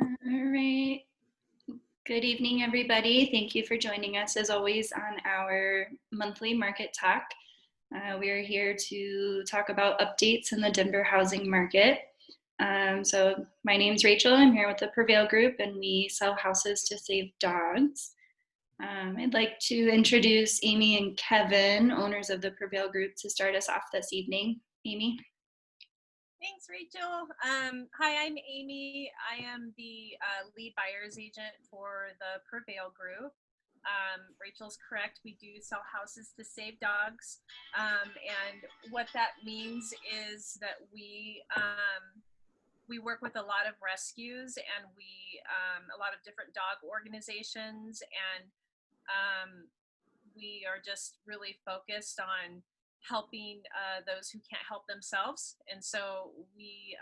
All right. Good evening, everybody. Thank you for joining us, as always, on our monthly market talk. We are here to talk about updates in the Denver housing market. So my name's Rachel. I'm here with the Prevail Group, and we sell houses to save dogs. I'd like to introduce Amy and Kevin, owners of the Prevail Group, to start us off this evening. Amy? Thanks, Rachel. Hi, I'm Amy. I am the lead buyer's agent for the Prevail Group. Rachel's correct. We do sell houses to save dogs. And what that means is that we work with a lot of rescues and a lot of different dog organizations. And we are just really focused on helping those who can't help themselves. And so we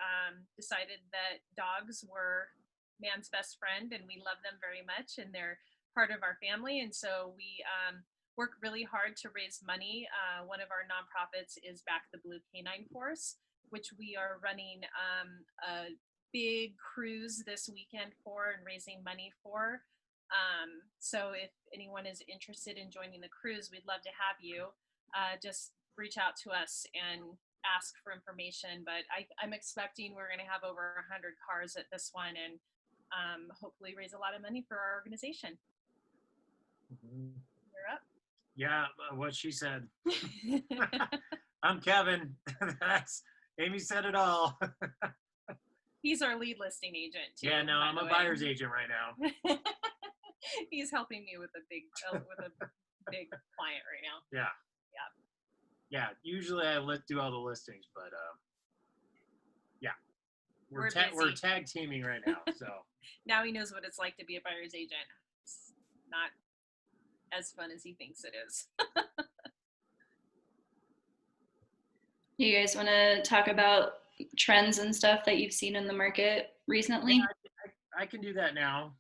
decided that dogs were man's best friend, and we love them very much, and they're part of our family. And so we work really hard to raise money. One of our nonprofits is Back the Blue Canine Force, which we are running a big cruise this weekend for and raising money for. So if anyone is interested in joining the cruise, we'd love to have you. Just reach out to us and ask for information. But I'm expecting we're going to have over 100 cars at this one, and hopefully raise a lot of money for our organization. You're up. Yeah, what she said. I'm Kevin. That's Amy said it all. He's our lead listing agent too. Yeah, no, I'm a buyer's agent right now. He's helping me with a big client right now. Yeah. Yeah, usually I do all the listings, but yeah, we're tag teaming right now. So now he knows what it's like to be a buyer's agent. It's not as fun as he thinks it is. You guys want to talk about trends and stuff that you've seen in the market recently? Yeah, I can do that now.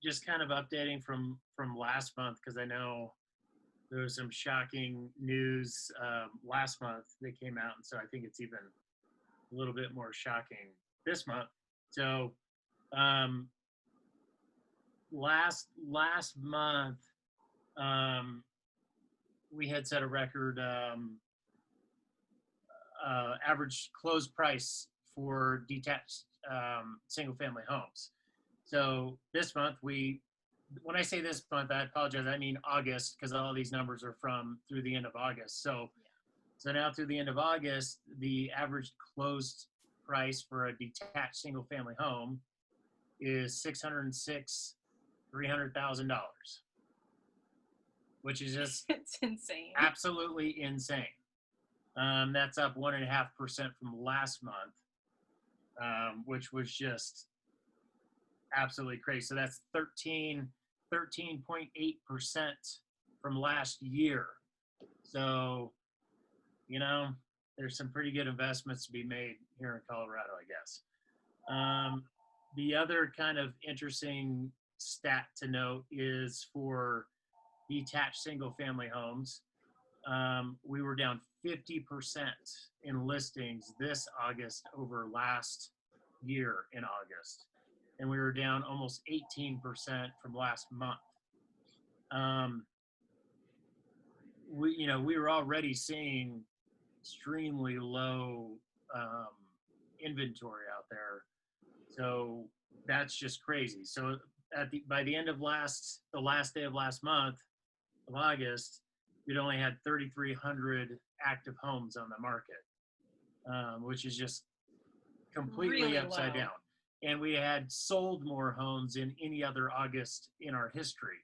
Just kind of updating from last month, because I know there was some shocking news last month that came out, and so I think it's even a little bit more shocking this month. So last month we had set a record average close price for detached single-family homes. So this month when I say this month, I apologize. I mean August, because all these numbers are through the end of August. So now through the end of August, the average closed price for a detached single-family home is $300,000, which is just it's insane. Absolutely insane. That's up 1.5% from last month, which was just absolutely crazy. So that's 13.8% from last year. So, there's some pretty good investments to be made here in Colorado, I guess. The other kind of interesting stat to note is for detached single-family homes. We were down 50% in listings this August over last year in August. And we were down almost 18% from last month. We were already seeing extremely low inventory out there, so that's just crazy. So by the end of the last day of last month of August, we'd only had 3,300 active homes on the market, which is just completely really upside low. down. And we had sold more homes in any other August in our history.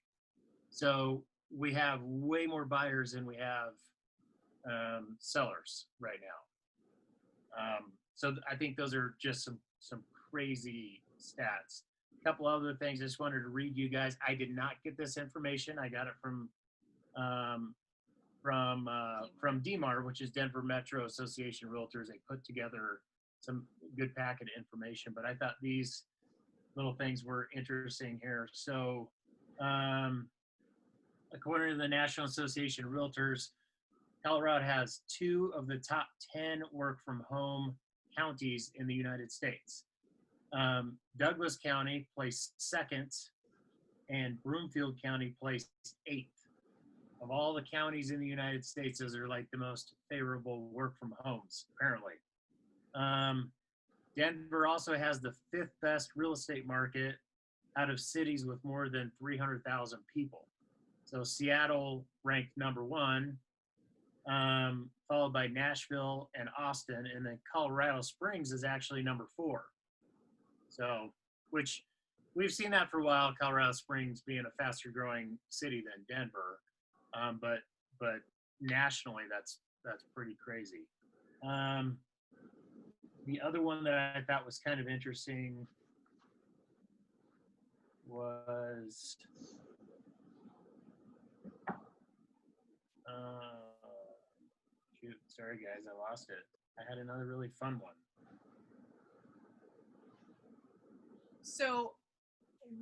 So we have way more buyers than we have sellers right now. So I think those are just some crazy stats. A couple other things I just wanted to read you guys. I did not get this information. I got it from DMAR, which is Denver Metro Association of Realtors. They put together some good packet of information, but I thought these little things were interesting here. So according to the National Association of Realtors, Colorado has 2 of the top 10 work from home counties in the United States. Douglas County placed second, and Broomfield County placed eighth. Of all the counties in the United States, those are like the most favorable work from homes, apparently. Denver also has the fifth best real estate market out of cities with more than 300,000 people. So Seattle ranked number one, followed by Nashville and Austin, and then Colorado Springs is actually number four. So, which we've seen that for a while, Colorado Springs being a faster growing city than Denver. But nationally, that's pretty crazy. The other one that I thought was kind of interesting was shoot, sorry guys, I lost it. I had another really fun one. So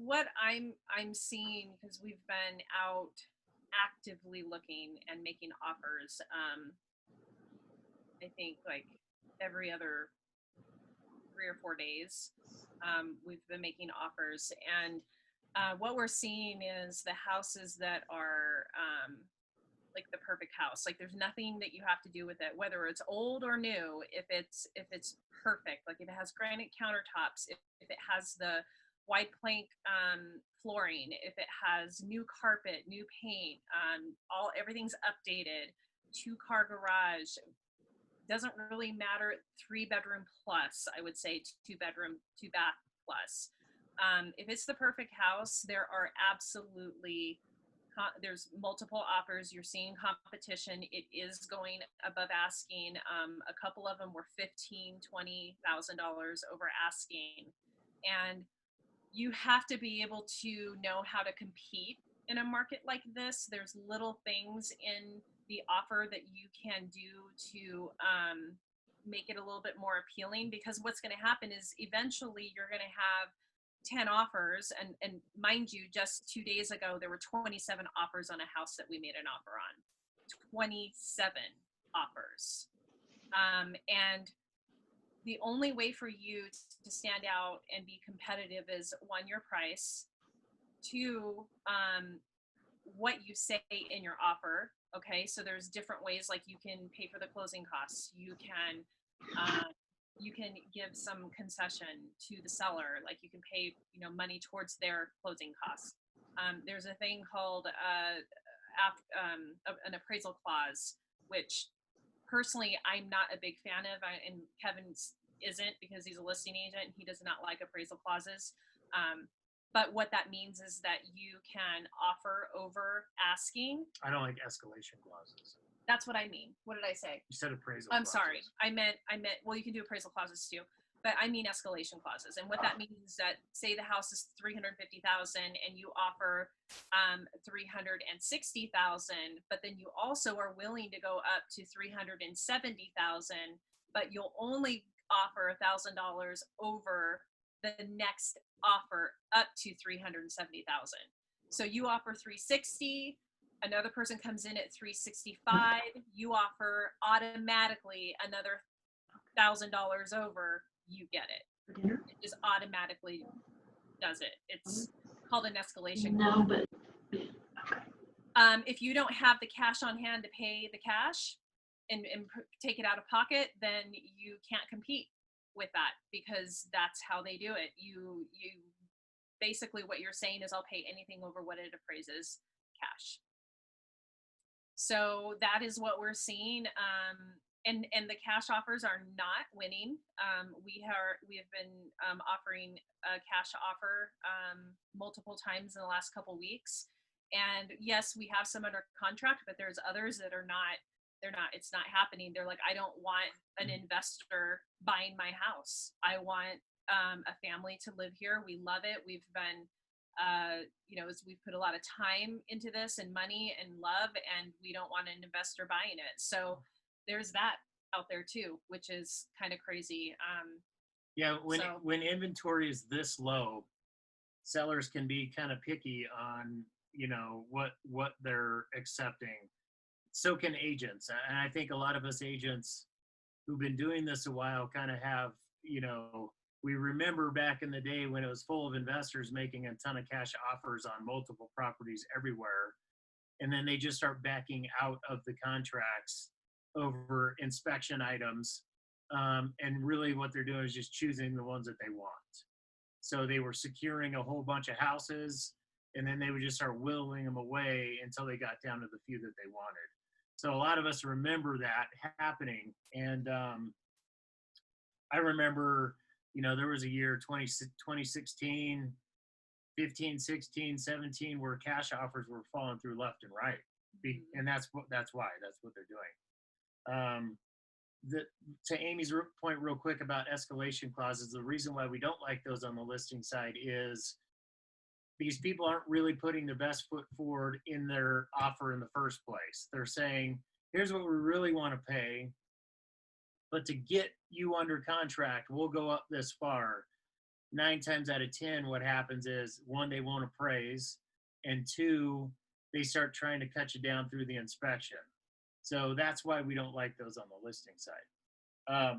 what I'm seeing, because we've been out actively looking and making offers, I think like every other 3 or 4 days, we've been making offers, and what we're seeing is the houses that are like the perfect house. Like there's nothing that you have to do with it, whether it's old or new. If it's perfect, like if it has granite countertops, if it has the wide plank flooring, if it has new carpet, new paint, everything's updated, 2-car garage, doesn't really matter. 3-bedroom plus, I would say 2-bedroom, 2-bath plus. If it's the perfect house, there are absolutely there's multiple offers. You're seeing competition. It is going above asking. A couple of them were $15,000-$20,000 over asking, and you have to be able to know how to compete in a market like this. There's little things in the offer that you can do to make it a little bit more appealing, because what's going to happen is eventually you're going to have 10 offers, and mind you, just 2 days ago there were 27 offers on a house that we made an offer on. 27 offers. And the only way for you to stand out and be competitive is, 1, your price, 2, what you say in your offer. Okay, so there's different ways, like you can pay for the closing costs, you can give some concession to the seller, like you can pay money towards their closing costs. There's a thing called an appraisal clause, which personally I'm not a big fan of, and Kevin isn't, because he's a listing agent. He does not like appraisal clauses. But what that means is that you can offer over asking. I don't like escalation clauses. That's what I mean. What did I say? You said appraisal I'm clauses. sorry. I meant, well, you can do appraisal clauses too, but I mean escalation clauses. And what that means is that, say the house is $350,000 and you offer $360,000, but then you also are willing to go up to $370,000, but you'll only offer $1,000 over the next offer up to $370,000. So you offer $360,000, another person comes in at $365,000, you offer automatically another $1,000 over, you get it. It just automatically does it. It's called an escalation. No, but if you don't have the cash on hand to pay the cash and take it out of pocket, then you can't compete with that, because that's how they do it. You basically, what you're saying is, I'll pay anything over what it appraises cash. So that is what we're seeing. And the cash offers are not winning. We have been offering a cash offer multiple times in the last couple weeks. And yes, we have some under contract, but there's others that are not. It's not happening. They're like, I don't want an investor buying my house. I want a family to live here. We love it. We've been, we've put a lot of time into this, and money and love, and we don't want an investor buying it. So there's that out there too, which is kind of crazy. Yeah, when inventory is this low, sellers can be kind of picky on what they're accepting. So can agents, and I think a lot of us agents who've been doing this a while kind of have we remember back in the day when it was full of investors making a ton of cash offers on multiple properties everywhere. And then they just start backing out of the contracts over inspection items. And really what they're doing is just choosing the ones that they want. So they were securing a whole bunch of houses, and then they would just start whittling them away until they got down to the few that they wanted. So a lot of us remember that happening. And I remember, there was a year 2016, 15, 16, 17, where cash offers were falling through left and right. And that's why that's what they're doing. To Amy's point real quick about escalation clauses, the reason why we don't like those on the listing side is because people aren't really putting their best foot forward in their offer in the first place. They're saying, here's what we really want to pay, but to get you under contract, we'll go up this far. 9 times out of 10, what happens is, one, they won't appraise, and two, they start trying to cut you down through the inspection. So that's why we don't like those on the listing side.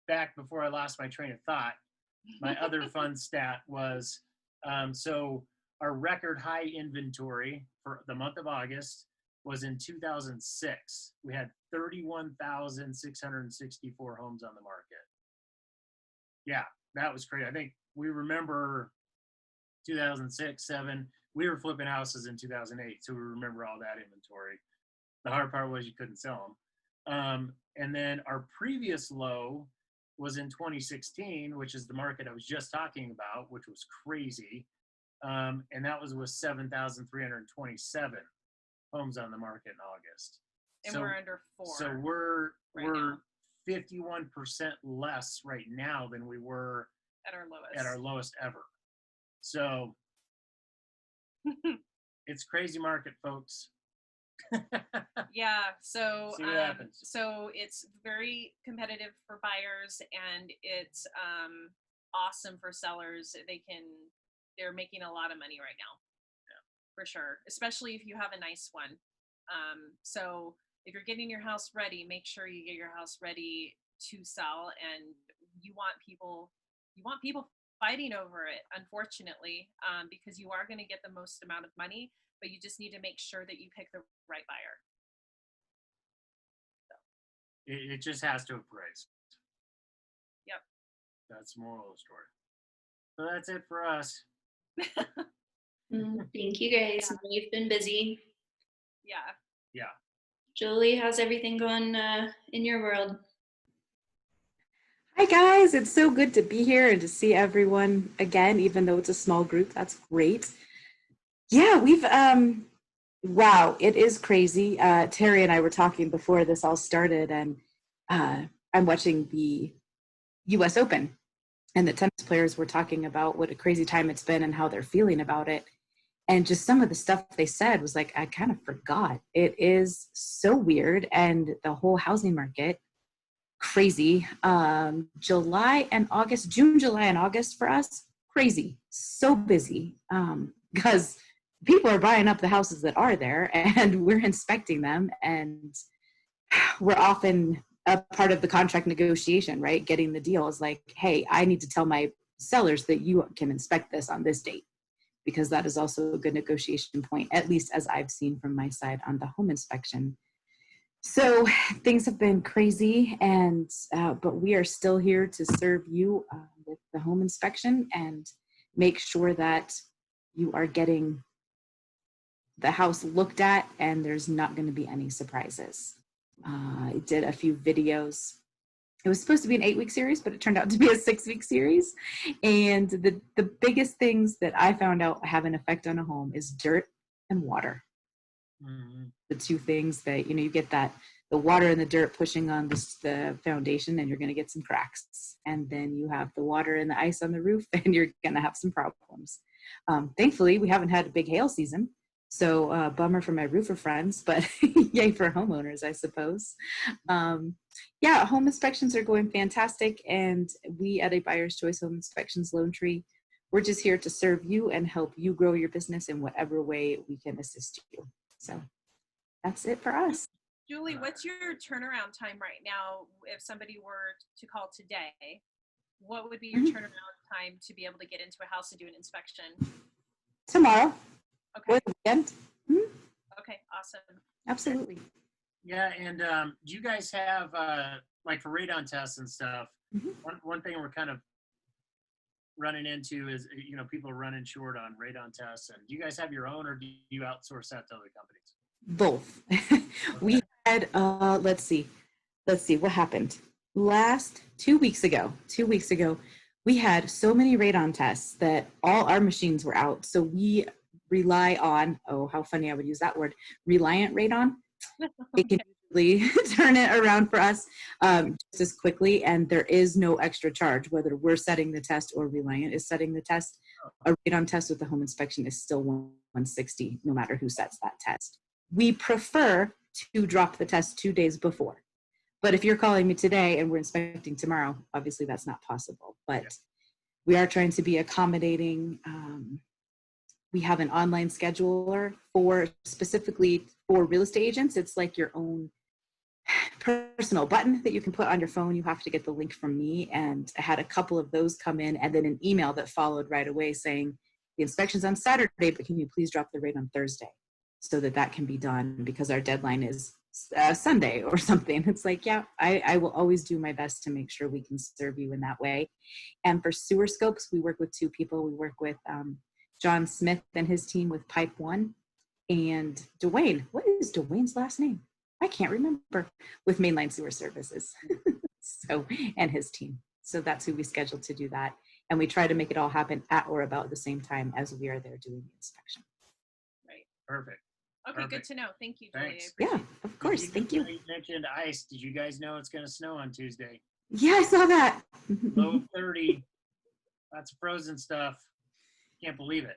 Back before I lost my train of thought, my other fun stat was, so our record high inventory for the month of August was in 2006. We had 31,664 homes on the market. Yeah, that was crazy. I think we remember 2006, 7. We were flipping houses in 2008, so we remember all that inventory. The hard part was you couldn't sell them. And then our previous low was in 2016, which is the market I was just talking about, which was crazy. And that was with 7,327 homes on the market in August. And so, we're under 4. So we're 51% less right now than we were at our lowest ever. So it's crazy market, folks. Yeah, so see what happens. So it's very competitive for buyers, and it's awesome for sellers. They're making a lot of money right now. Yeah, for sure, especially if you have a nice one. So if you're getting your house ready, make sure you get your house ready to sell. And you want people fighting over it, unfortunately, because you are going to get the most amount of money, but you just need to make sure that you pick the right buyer. So. It just has to appraise. Yep. That's the moral of the story. So that's it for us. Thank you guys. Yeah. You've been busy. Yeah. Julie, how's everything going in your world? Hi guys, it's so good to be here and to see everyone again, even though it's a small group. That's great. Yeah, we've wow, it is crazy. Terry and I were talking before this all started, and I'm watching the US Open, and the tennis players were talking about what a crazy time it's been and how they're feeling about it. And just some of the stuff they said was like, I kind of forgot. It is so weird. And the whole housing market, crazy. June, July, and August for us, crazy. So busy because people are buying up the houses that are there, and we're inspecting them. And we're often a part of the contract negotiation, right? Getting the deal is like, hey, I need to tell my sellers that you can inspect this on this date, because that is also a good negotiation point, at least as I've seen from my side on the home inspection. So things have been crazy, and but we are still here to serve you with the home inspection and make sure that you are getting the house looked at and there's not going to be any surprises. I did a few videos. It was supposed to be an 8-week series, but it turned out to be a 6-week series. And the biggest things that I found out have an effect on a home is dirt and water. Mm-hmm. The two things that, you get that the water and the dirt pushing on the foundation, and you're going to get some cracks. And then you have the water and the ice on the roof, and you're going to have some problems. Thankfully, we haven't had a big hail season. So bummer for my roofer friends, but yay for homeowners, I suppose. Yeah, home inspections are going fantastic. And we at a Buyer's Choice Home Inspections Loan Tree, we're just here to serve you and help you grow your business in whatever way we can assist you. So that's it for us. Julie, what's your turnaround time right now if somebody were to call today? what would be your turnaround time to be able to get into a house to do an inspection? Tomorrow Okay. or the weekend. Mhm. Okay. Awesome. Absolutely. Yeah, and do you guys have like for radon tests and stuff? Mhm. One thing we're kind of running into is people are running short on radon tests. And do you guys have your own, or do you outsource that to other companies? Both. We had let's see what happened last 2 weeks ago. 2 weeks ago, we had so many radon tests that all our machines were out. So we rely on, oh, how funny I would use that word, reliant radon. It can usually turn it around for us just as quickly, and there is no extra charge whether we're setting the test or Reliant is setting the test. A radon test with the home inspection is still $160 no matter who sets that test. We prefer to drop the test 2 days before, but if you're calling me today and we're inspecting tomorrow, obviously that's not possible. But we are trying to be accommodating. We have an online scheduler for specifically for real estate agents. It's like your own personal button that you can put on your phone. You have to get the link from me. And I had a couple of those come in, and then an email that followed right away saying the inspection's on Saturday, but can you please drop the rate on Thursday so that can be done because our deadline is Sunday or something. It's like, yeah, I will always do my best to make sure we can serve you in that way. And for sewer scopes, we work with 2 people. We work with John Smith and his team with Pipe One, and Dwayne. What is Dwayne's last name? I can't remember. With Mainline Sewer Services. So, and his team. So that's who we scheduled to do that. And we try to make it all happen at or about the same time as we are there doing the inspection. Right. Perfect. Okay, Perfect. Good to know. Thank you, Julie. Thanks. Yeah, of course. Thank you. You mentioned ice. Did you guys know it's going to snow on Tuesday? Yeah, I saw that. Low of 30. Lots of frozen stuff. Can't believe it.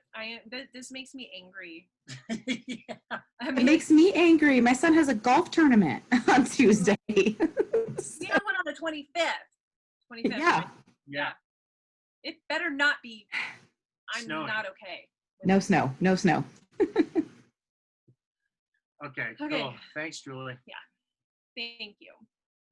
This makes me angry. Yeah. It makes me angry. My son has a golf tournament on Tuesday. We have one on the 25th. 25th. Yeah. Right? Yeah. It better not be. I'm Snowing. not okay. No snow. No snow. Okay, Okay. cool. Thanks, Julie. Thank you.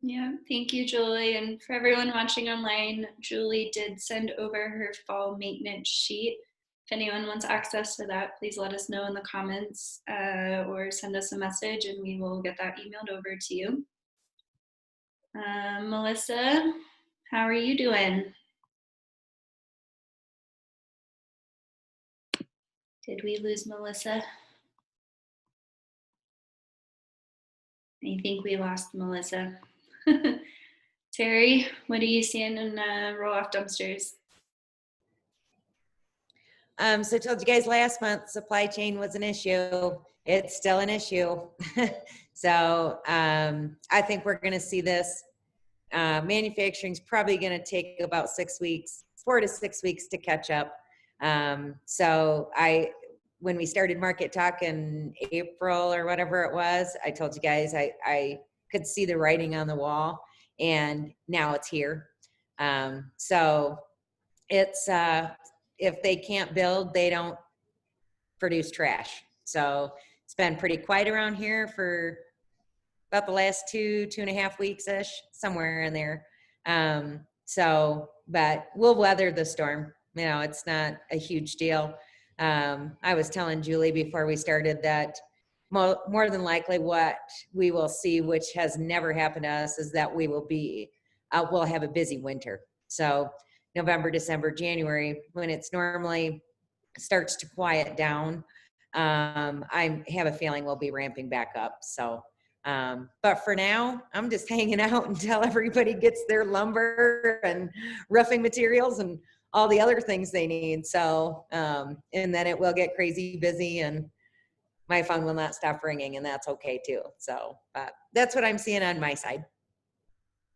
Yeah, thank you, Julie. And for everyone watching online, Julie did send over her fall maintenance sheet. If anyone wants access to that, please let us know in the comments or send us a message and we will get that emailed over to you. Melissa, how are you doing? Did we lose Melissa? I think we lost Melissa. Terry, what are you seeing in roll-off dumpsters? So I told you guys last month, supply chain was an issue. It's still an issue. So I think we're going to see this. Manufacturing is probably going to take about 6 weeks, 4 to 6 weeks to catch up. So when we started Market Talk in April or whatever it was, I told you guys I could see the writing on the wall, and now it's here. So it's if they can't build, they don't produce trash. So it's been pretty quiet around here for about the last 2.5 weeks-ish, somewhere in there. But we'll weather the storm. You know, it's not a huge deal. I was telling Julie before we started that more than likely what we will see, which has never happened to us, is that we'll have a busy winter. So November, December, January, when it's normally starts to quiet down, I have a feeling we'll be ramping back up. So, but for now, I'm just hanging out until everybody gets their lumber and roofing materials and all the other things they need. So, and then it will get crazy busy and my phone will not stop ringing, and that's okay too. So, but that's what I'm seeing on my side.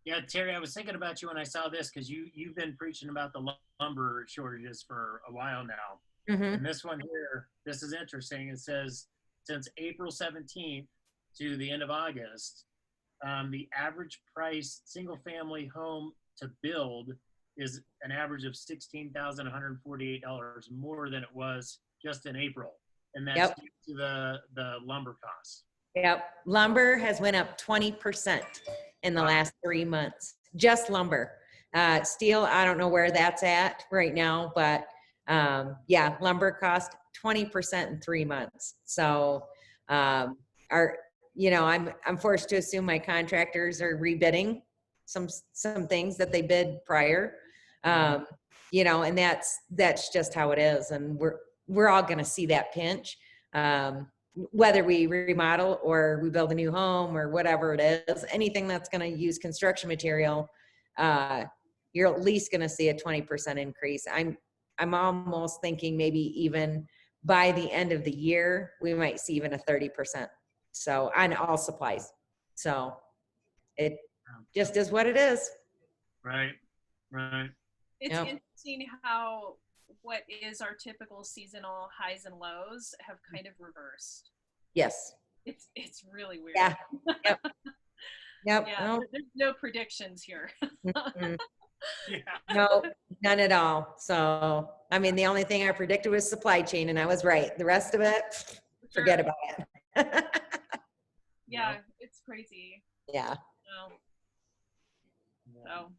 Yeah, Terry, I was thinking about you when I saw this because you've been preaching about the lumber shortages for a while now. Mm-hmm. And this one here, this is interesting. It says since April 17th to the end of August, the average price single-family home to build is an average of $16,148 more than it was just in April, and that's due to the lumber costs. Yep, lumber has went up 20% in the last 3 months. Just lumber. Steel, I don't know where that's at right now, but yeah, lumber cost 20% in 3 months. So our, you know, I'm forced to assume my contractors are rebidding some things that they bid prior. You know, and that's just how it is, and we're all going to see that pinch. Whether we remodel or we build a new home or whatever it is, anything that's going to use construction material, you're at least going to see a 20% increase. I'm almost thinking maybe even by the end of the year, we might see even a 30%. So on all supplies. So it just is what it is. Right. Right. It's Yep. interesting how what is our typical seasonal highs and lows have kind of reversed. Yes. It's really weird. Yeah. Yep. Yep. Yeah, No. there's no predictions here. Mm-mm. Yeah. No, none at all. So, I mean, the only thing I predicted was supply chain, and I was right. The rest of it, forget about it. Yeah, it's crazy. Yeah. No. So,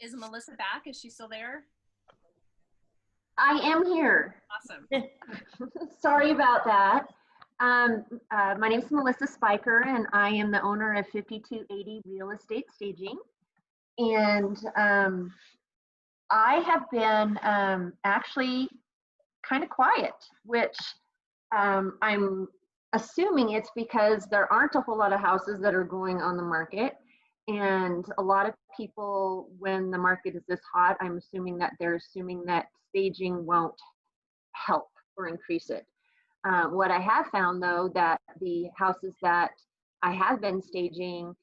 is Melissa back? Is she still there? I am here. Awesome. Sorry about that. My name is Melissa Spiker, and I am the owner of 5280 Real Estate Staging. And I have been actually kind of quiet, which I'm assuming it's because there aren't a whole lot of houses that are going on the market. And a lot of people, when the market is this hot, I'm assuming that they're assuming that staging won't help or increase it. What I have found, though, that the houses that I have been staging,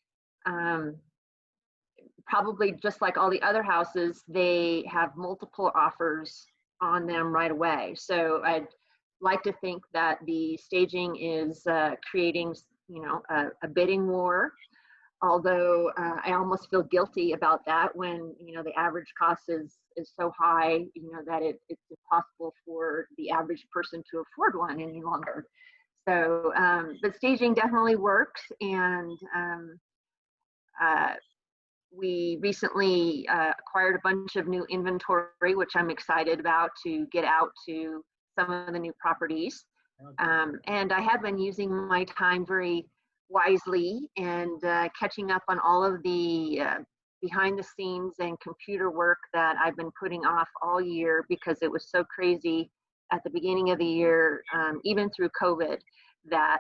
probably just like all the other houses, they have multiple offers on them right away. So I'd like to think that the staging is creating, you know, a bidding war. Although I almost feel guilty about that when, you know, the average cost is so high, you know, that it's impossible for the average person to afford one any longer. So, but staging definitely works, and we recently acquired a bunch of new inventory, which I'm excited about to get out to some of the new properties. And I have been using my time very wisely and catching up on all of the behind the scenes and computer work that I've been putting off all year because it was so crazy at the beginning of the year, even through COVID, that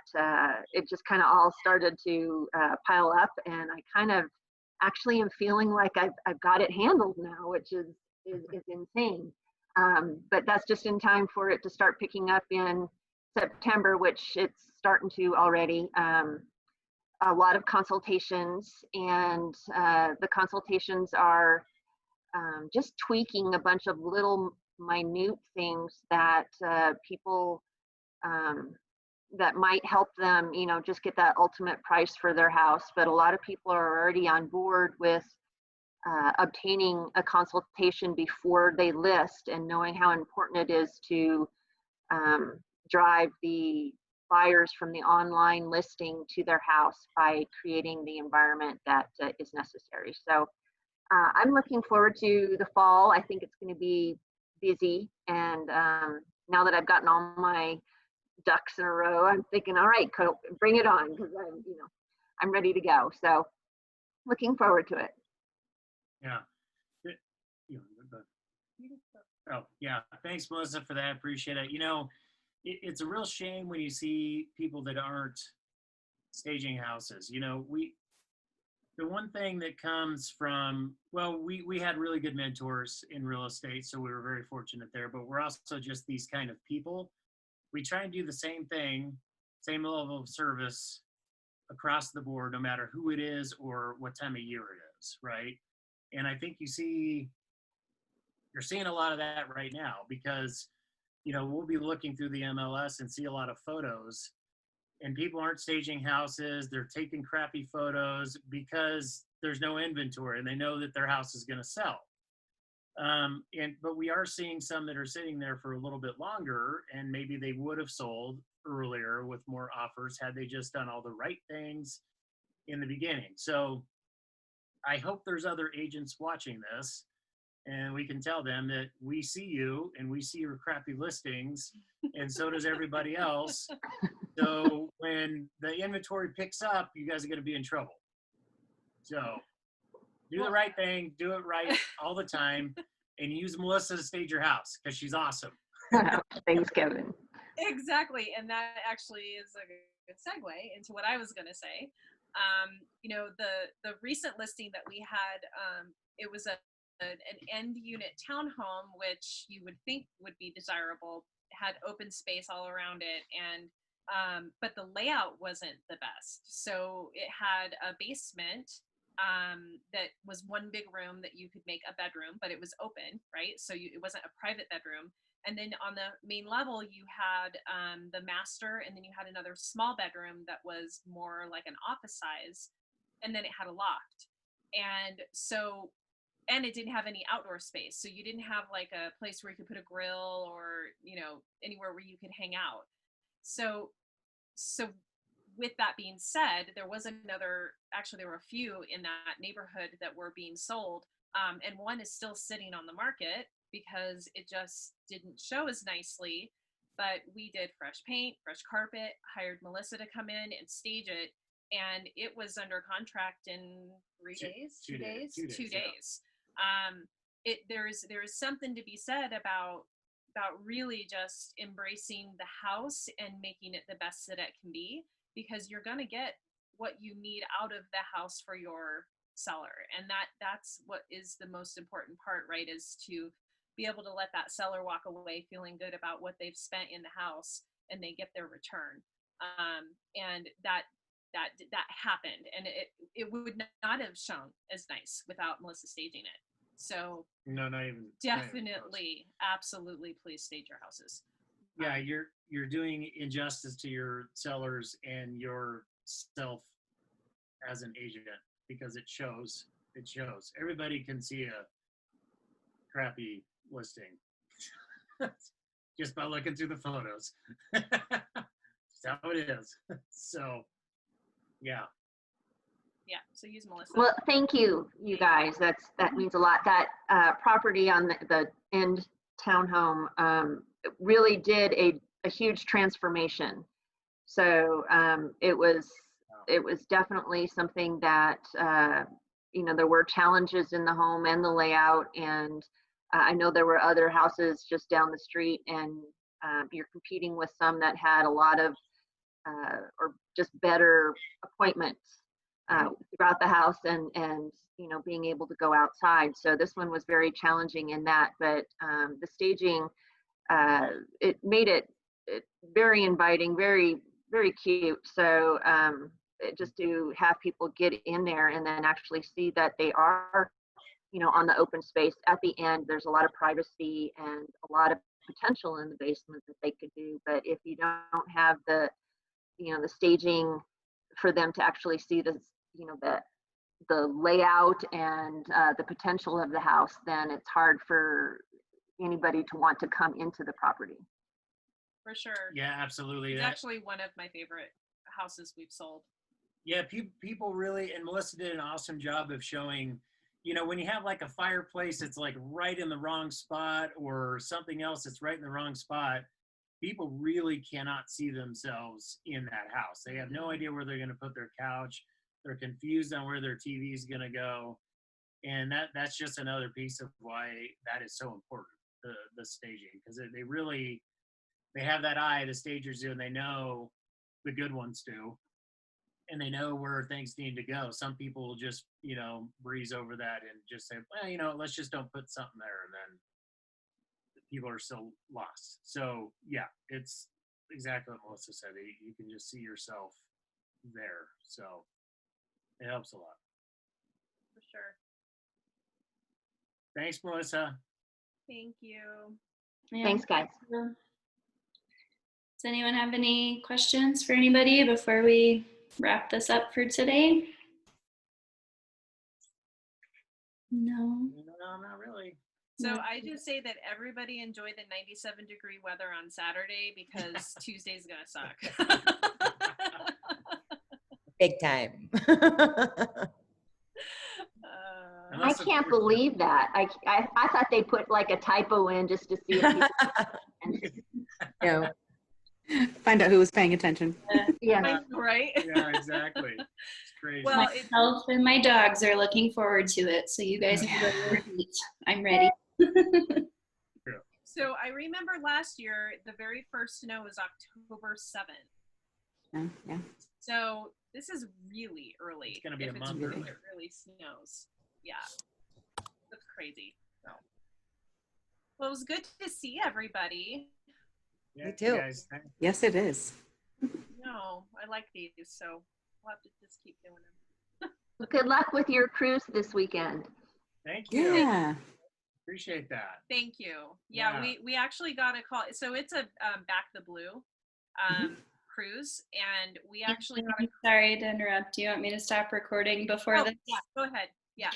it just kind of all started to pile up, and I kind of actually am feeling like I've got it handled now, which is insane. But that's just in time for it to start picking up in September, which it's starting to already. A lot of consultations, and the consultations are just tweaking a bunch of little minute things that people that might help them, you know, just get that ultimate price for their house. But a lot of people are already on board with obtaining a consultation before they list, and knowing how important it is to drive the buyers from the online listing to their house by creating the environment that is necessary. So I'm looking forward to the fall. I think it's going to be busy, and now that I've gotten all my ducks in a row, I'm thinking, all right, bring it on, because I'm ready to go. So looking forward to it. Yeah. Oh, yeah. Thanks, Melissa, for that. Appreciate it. You know, it's a real shame when you see people that aren't staging houses. You know, the one thing that comes from, well, we had really good mentors in real estate, so we were very fortunate there, but we're also just these kind of people. We try and do the same thing, same level of service across the board, no matter who it is or what time of year it is, right? And I think you're seeing a lot of that right now, because, you know, we'll be looking through the MLS and see a lot of photos, and people aren't staging houses. They're taking crappy photos because there's no inventory and they know that their house is going to sell. But we are seeing some that are sitting there for a little bit longer, and maybe they would have sold earlier with more offers had they just done all the right things in the beginning. So I hope there's other agents watching this, and we can tell them that we see you and we see your crappy listings, and so does everybody else. So when the inventory picks up, you guys are going to be in trouble. So do the right thing, do it right all the time, and use Melissa to stage your house because she's awesome. Thanks, Kevin. Exactly, and that actually is a good segue into what I was going to say. You know, the recent listing that we had, it was an end unit townhome, which you would think would be desirable, had open space all around it, and but the layout wasn't the best. So it had a basement that was one big room that you could make a bedroom, but it was open, right? So it wasn't a private bedroom. And then on the main level, you had the master, and then you had another small bedroom that was more like an office size, and then it had a loft. And so, and it didn't have any outdoor space. So you didn't have like a place where you could put a grill or, you know, anywhere where you could hang out. So with that being said, there was another, actually there were a few in that neighborhood that were being sold. And one is still sitting on the market because it just didn't show as nicely. But we did fresh paint, fresh carpet, hired Melissa to come in and stage it. And it was under contract in 3 days, 2 days, 2 days. Yeah. There is something to be said about really just embracing the house and making it the best that it can be, because you're going to get what you need out of the house for your seller. And that's what is the most important part, right? Is to be able to let that seller walk away feeling good about what they've spent in the house and they get their return. And that happened, and it would not have shown as nice without Melissa staging it. So no, not even definitely, absolutely, please stage your houses. Yeah, you're doing injustice to your sellers and yourself as an agent, because it shows. Everybody can see a crappy listing just by looking through the photos. That's how it is. So yeah, so use Melissa. Well, thank you, you guys. That means a lot. That property on the end townhome really did a huge transformation. So it was definitely something that you know, there were challenges in the home and the layout, and I know there were other houses just down the street, and you're competing with some that had a lot of or just better appointments throughout the house, and you know, being able to go outside. So this one was very challenging in that, but the staging, it made it very inviting, very, very cute. So just to have people get in there and then actually see that they are, you know, on the open space at the end, there's a lot of privacy and a lot of potential in the basement that they could do. But if you don't have the, you know, the staging for them to actually see the, you know, the layout and the potential of the house, then it's hard for anybody to want to come into the property. For sure. Yeah, absolutely. It's actually one of my favorite houses we've sold. Yeah, people really, and Melissa did an awesome job of showing, you know, when you have like a fireplace that's like right in the wrong spot, or something else that's right in the wrong spot, people really cannot see themselves in that house. They have no idea where they're going to put their couch. They're confused on where their TV is going to go. And that's just another piece of why that is so important, the staging, because they have that eye, the stagers do, and they know, the good ones do, and they know where things need to go. Some people will just, you know, breeze over that and just say, well, you know, let's just don't put something there, and then people are still lost. So yeah, it's exactly what Melissa said. You can just see yourself there. So it helps a lot. For sure. Thanks, Melissa. Thank you. Yeah. Thanks, guys. Does anyone have any questions for anybody before we wrap this up for today? No. No, not really. So I just say that everybody enjoy the 97-degree weather on Saturday, because Tuesday's gonna suck. Big time. I can't believe that. I thought they put like a typo in just to see if people. Yeah. Find out who was paying attention. Yeah. Right? Yeah, exactly. It's crazy. Well, Myself and my dogs are looking forward to it. So you guys enjoy your heat. I'm ready. so I remember last year, the very first snow was October 7th. Yeah. So this is really early. It's gonna be if a month early. It really snows. Yeah, that's crazy. So, well, it was good to see everybody. Yeah, Me you too. guys, thank- Yes, it is. No, I like these, so we'll have to just keep doing them. Well, good luck with your cruise this weekend. Thank you. Yeah. Appreciate that. Thank you. Yeah, Yeah. we actually got a call. So it's a Back the Blue cruise, and we actually got a. Sorry to interrupt. Do you want me to stop recording before Oh, this? yeah, go ahead. Yeah.